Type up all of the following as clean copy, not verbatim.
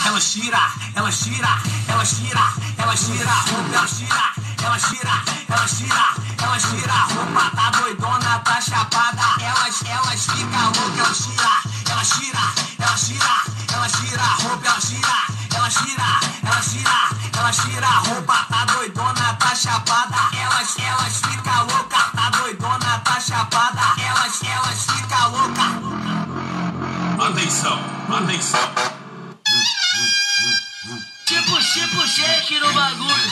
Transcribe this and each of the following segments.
ela gira, ela gira, ela gira, ela gira, roupa, ela gira, ela gira, ela gira, ela gira, roupa, tá doidona, tá chapada, elas fica louca, ela gira, ela gira, ela gira, ela gira, roupa, ela gira, ela gira, ela gira, ela gira, roupa, tá doidona, tá chapada, elas fica louca, tá doidona, tá chapada, elas fica louca. Atenção, atenção. Tipo shake no bagulho.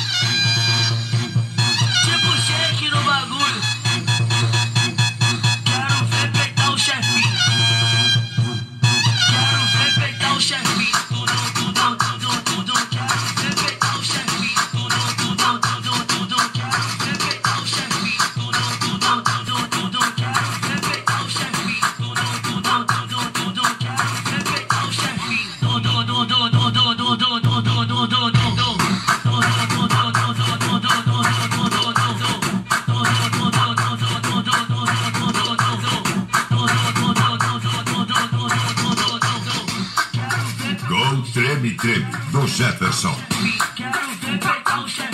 Tipo shake no bagulho. Quero ver peitar o chefinho. Quero ver peitar o chefinho. Tudo. Quero ver peitar o chefinho. Tudo. Quero ver peitar o chefinho. Tudo. Quero ver peitar o chefinho. Tudo. Quero ver peitar o chefinho. Gol treme, do Jefferson. Quero ver peitar o chefinho.